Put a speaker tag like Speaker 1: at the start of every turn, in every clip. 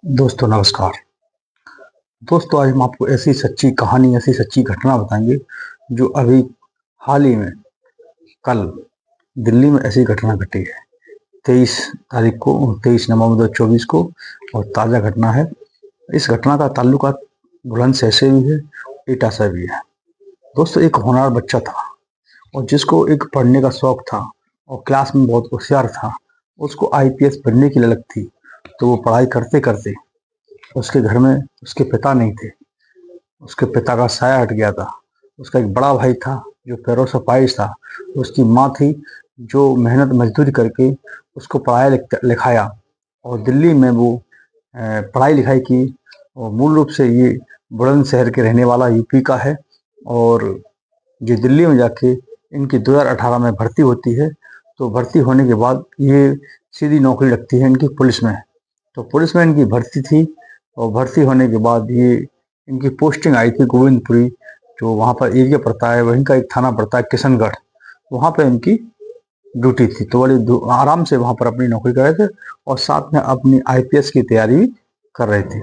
Speaker 1: दोस्तों नमस्कार। दोस्तों आज हम आपको ऐसी सच्ची कहानी, ऐसी सच्ची घटना बताएँगे जो अभी हाल ही में कल दिल्ली में ऐसी घटना घटी है। 23 तारीख को 23 नवंबर 2024 को और ताज़ा घटना है। इस घटना का ताल्लुकात बुलंदशहर से भी है, एटा से भी है। दोस्तों एक होनहार बच्चा था और जिसको एक पढ़ने का शौक था और क्लास में बहुत होशियार था। उसको आईपीएस बनने की ललक थी, तो वो पढ़ाई करते-करते उसके घर में उसके पिता नहीं थे। उसके पिता का साया हट गया था। उसका एक बड़ा भाई था जो पैरों से पाइज था। उसकी माँ थी जो मेहनत मजदूरी करके उसको पढ़ाया लिखाया और दिल्ली में वो पढ़ाई लिखाई की। और मूल रूप से ये बुलंदशहर के रहने वाला यूपी का है और ये दिल्ली में जाके इनकी 2018 में भर्ती होती है। तो भर्ती होने के बाद ये सीधी नौकरी लगती है इनकी पुलिस में। तो पुलिस में इनकी भर्ती थी और भर्ती होने के बाद ये इनकी पोस्टिंग आई थी गोविंदपुरी, जो वहाँ पर एरिया पड़ता है, वहीं का एक थाना पड़ता है किशनगढ़। वहाँ पे इनकी ड्यूटी थी, तो बड़े आराम से वहाँ पर अपनी नौकरी कर रहे थे और साथ में अपनी आईपीएस की तैयारी भी कर रहे थे।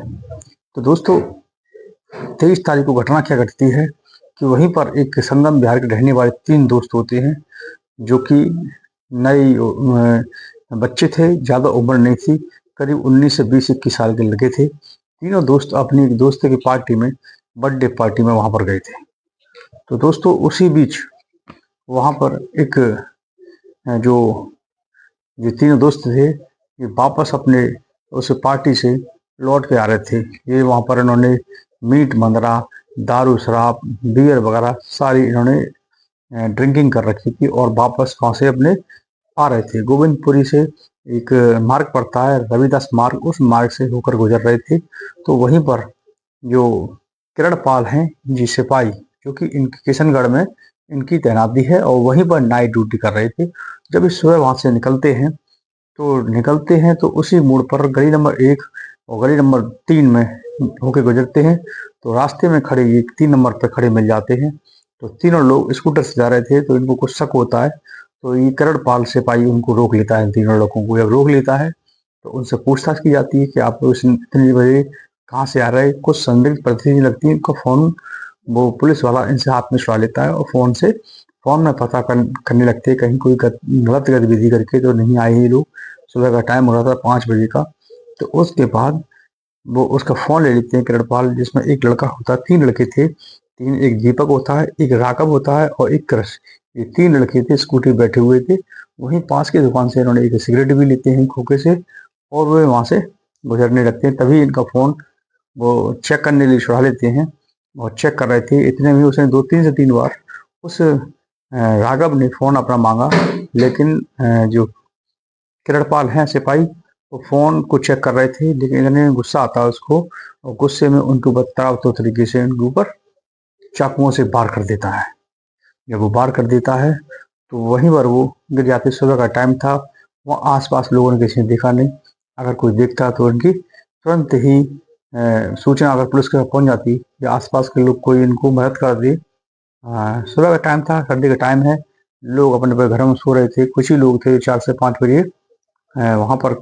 Speaker 1: तो दोस्तों 23 तारीख को घटना क्या घटती है कि वहीं पर एक संगम बिहार के रहने वाले 3 दोस्त होते हैं जो कि नए बच्चे थे, ज़्यादा उम्र नहीं थी, करीब 19 से 20-21 साल के लड़के थे। तीनों दोस्त अपनी एक दोस्त की पार्टी में, बर्थडे पार्टी में वहाँ पर गए थे। तो दोस्तों उसी बीच वहाँ पर एक जो ये तीनों दोस्त थे, ये वापस अपने उस पार्टी से लौट के आ रहे थे। ये वहाँ पर इन्होंने मीट मंदरा, दारू शराब, बियर वगैरह सारी इन्होंने ड्रिंकिंग कर रखी थी और वापस वहाँ से अपने आ रहे थे। गोविंदपुरी से एक मार्ग पड़ता है रविदास मार्ग, उस मार्ग से होकर गुजर रहे थे। तो वहीं पर जो किरण पाल हैं जी सिपाही, जो कि इनके किशनगढ़ में इनकी तैनाती है और वहीं पर नाइट ड्यूटी कर रहे थे। जब इस सुबह वहाँ से निकलते हैं तो उसी मोड़ पर गली नंबर 1 और गली नंबर 3 में होके गुजरते हैं। तो रास्ते में खड़े ये 3 नंबर पे खड़े मिल जाते हैं। तो तीनों लोग स्कूटर से जा रहे थे, तो इनको कुछ शक होता है। तो ये किरण पाल सिपाही उनको रोक लेता है। इन तीनों लोगों को जब रोक लेता है तो उनसे पूछताछ की जाती है कि आप लोग इतनी बजे कहाँ से आ रहे हैं। कुछ संदिग्ध परिस्थिति लगती है। इनका फोन वो पुलिस वाला इनसे हाथ में छुड़ा लेता है और फोन में पता करने लगते हैं कहीं कोई गलत गतिविधि करके तो नहीं आए ये लोग। सुबह का टाइम हो रहा था 5 बजे का। तो उसके बाद वो उसका फ़ोन ले लेते हैं किरणपाल, जिसमें एक लड़का होता है, 3 लड़के थे। 3 एक दीपक होता है, एक राघव होता है और एक कृष। ये 3 लड़के थे, स्कूटी पे बैठे हुए थे। वहीं पास की दुकान से इन्होंने एक सिगरेट भी लेते हैं खोखे से और वो वहाँ से गुजरने लगते हैं। तभी इनका फ़ोन वो चेक करने के लिए छुड़ा लेते हैं और चेक कर रहे थे। इतने में उसने 2-3 से 3 बार उस राघव ने फ़ोन अपना माँगा, लेकिन जो किरणपाल हैं सिपाही, वो फ़ोन को चेक कर रहे थे, लेकिन इतने गुस्सा आता है उसको और गुस्से में उनके ऊपर ताबड़तोड़ तरीके से उनके ऊपर चाकुओं से वार कर देता है। जब वो वार कर देता है तो वहीं पर वो गिर जाते। सुबह का टाइम था, वहाँ आस-पास लोगों ने किसी ने देखा नहीं। अगर कोई देखता तो उनकी तुरंत ही सूचना अगर पुलिस के पास पहुँच जाती या आस-पास के लोग कोई इनको मदद कर दे। सुबह का टाइम था, सर्दी का टाइम है, लोग अपने-अपने घरों में सो रहे थे। कुछ ही लोग थे 4 से 5 बजे वहाँ पर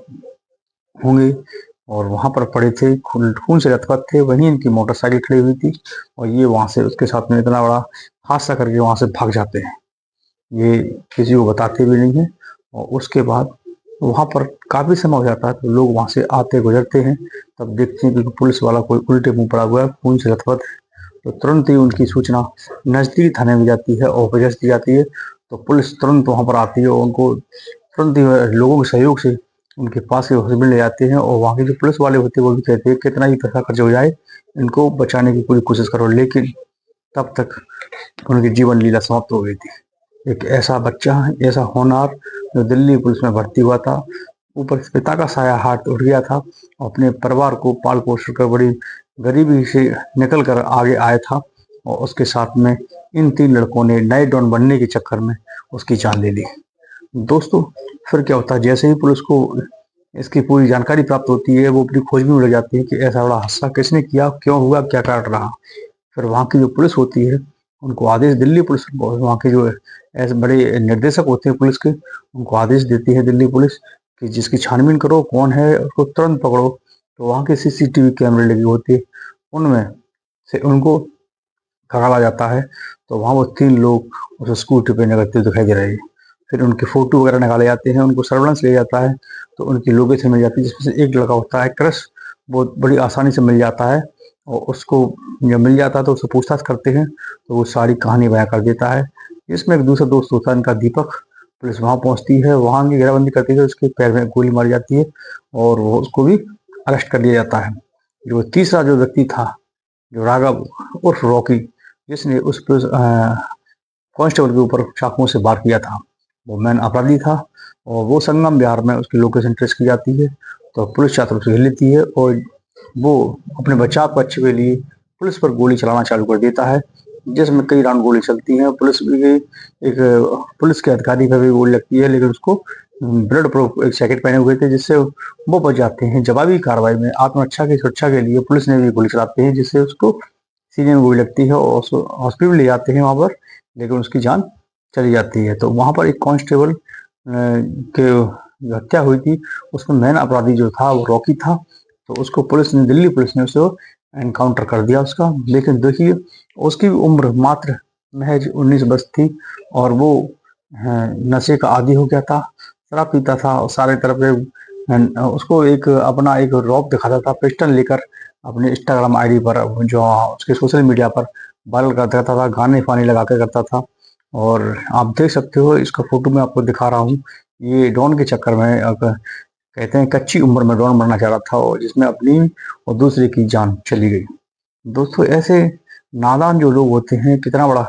Speaker 1: होंगे और वहाँ पर पड़े थे, खून से लथपथ थे। वहीं इनकी मोटरसाइकिल खड़ी हुई थी और ये वहाँ से उसके साथ में इतना बड़ा हादसा करके वहाँ से भाग जाते हैं। ये किसी को बताते भी नहीं हैं और उसके बाद वहाँ पर काफ़ी समय हो जाता है। तो लोग वहाँ से आते गुजरते हैं, तब देखते हैं कि पुलिस वाला कोई उल्टे मुँह पड़ा हुआ है, खून से लथपथ है। तो तुरंत ही उनकी सूचना नज़दीकी थाने में जाती है और वजह दी जाती है। तो पुलिस तुरंत वहाँ पर आती है और उनको तुरंत ही लोगों के सहयोग से उनके पास के हॉस्पिटल ले जाते हैं और वहाँ के जो पुलिस वाले होते हैं वो भी कहते हैं कितना ही पैसा खर्च हो जाए, इनको बचाने की पूरी कोशिश करो। लेकिन तब तक उनकी जीवन लीला समाप्त हो गई थी। एक ऐसा बच्चा, ऐसा होनहार जो दिल्ली पुलिस में भर्ती हुआ था, ऊपर से पिता का साया हाथ उठ गया था और अपने परिवार को पाल पोष कर बड़ी गरीबी से निकल कर आगे आया था और उसके साथ में इन 3 लड़कों ने नए डॉन बनने के चक्कर में उसकी जान ले ली। दोस्तों फिर क्या होता है, जैसे ही पुलिस को इसकी पूरी जानकारी प्राप्त होती है, वो अपनी खोज में लग जाती है कि ऐसा बड़ा हादसा किसने किया, क्यों हुआ, क्या कारण रहा। फिर वहाँ की जो पुलिस होती है, उनको आदेश दिल्ली पुलिस, वहाँ के जो ऐसे बड़े निर्देशक होते हैं पुलिस के, उनको आदेश देती है दिल्ली पुलिस कि जिसकी छानबीन करो, कौन है उसको तुरंत पकड़ो तो वहाँ के सीसीटीवी कैमरे लगे होते, उनमें से उनको खंगाला जाता है। तो वहाँ वो 3 लोग उस स्कूटी पे निकलते हुए दिखाई दे रहे हैं। फिर उनके फ़ोटो वगैरह निकाले जाते हैं, उनको सर्वेलेंस लिया जाता है, तो उनकी लोकेशन मिल जाती है, जिसमें से एक लड़का होता है क्रश, बहुत बड़ी आसानी से मिल जाता है और उसको जब मिल जाता है तो उससे पूछताछ करते हैं, तो वो सारी कहानी बयाँ कर देता है। इसमें एक दूसरा दोस्त होता है इनका दीपक, पुलिस वहाँ पहुँचती है, वहाँ की घेराबंदी करती है, उसके पैर में गोली मारी जाती है और वो उसको भी अरेस्ट कर लिया जाता है। जो तीसरा जो व्यक्ति था, जो राघव उर्फ रॉकी, जिसने उस पुलिस कांस्टेबल के ऊपर चाकुओं से वार किया था, वो मेन अपराधी था और वो संगम विहार में उसकी लोकेशन ट्रेस की जाती है। तो पुलिस चारों तरफ से घेर लेती है और वो अपने बचाव पक्ष के लिए पुलिस पर गोली चलाना चालू कर देता है, जिसमें कई राउंड गोली चलती है। पुलिस भी एक पुलिस के अधिकारी पर भी गोली लगती है, लेकिन उसको ब्लड प्रूफ एक जैकेट पहने हुए थे, जिससे वो बच जाते हैं। जवाबी कार्रवाई में आत्मरक्षा की सुरक्षा के लिए पुलिस ने भी गोली चलाते हैं, जिससे उसको सीने में गोली लगती है और उसको हॉस्पिटल ले जाते हैं वहाँ पर, लेकिन उसकी जान चली जाती है। तो वहाँ पर एक कांस्टेबल के जो हत्या हुई थी, उसमें मेन अपराधी जो था वो रॉकी था। तो उसको पुलिस ने, दिल्ली पुलिस ने उसे एनकाउंटर कर दिया उसका। लेकिन देखिए, उसकी उम्र मात्र महज 19 वर्ष थी और वो नशे का आदी हो गया था, शराब पीता था और सारे तरफ से उसको एक अपना एक रौब दिखाता था पिस्टल लेकर अपने इंस्टाग्राम आईडी पर, जो उसके सोशल मीडिया पर वायरल करता था, गाने फाने लगा के करता था। और आप देख सकते हो, इसका फोटो मैं आपको दिखा रहा हूँ। ये डॉन के चक्कर में कहते हैं कच्ची उम्र में डॉन बनना चाह रहा था, और जिसमें अपनी और दूसरे की जान चली गई। दोस्तों, ऐसे नादान जो लोग होते हैं, कितना बड़ा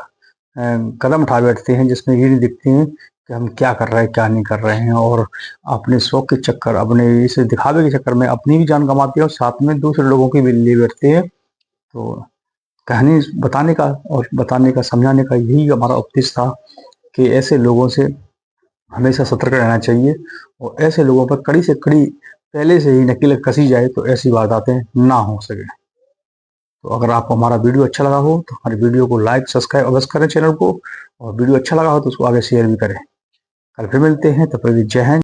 Speaker 1: कदम उठा बैठते हैं, जिसमें ये नहीं दिखते हैं कि हम क्या कर रहे हैं, क्या नहीं कर रहे हैं, और अपने शौक के चक्कर, अपने इसे दिखावे के चक्कर में अपनी भी जान गंवाते हैं और साथ में दूसरे लोगों की भी ले बैठते हैं। तो कहानी बताने का और बताने का, समझाने का यही हमारा उद्देश्य था कि ऐसे लोगों से हमेशा सतर्क रहना चाहिए और ऐसे लोगों पर कड़ी से कड़ी पहले से ही नकेल कसी जाए, तो ऐसी वारदातें ना हो सके। तो अगर आपको हमारा वीडियो अच्छा लगा हो तो हमारे वीडियो को लाइक, सब्सक्राइब अवश्य करें चैनल को, और वीडियो अच्छा लगा हो तो उसको आगे शेयर भी करें। कल फिर मिलते हैं, तब तक जय हिंद।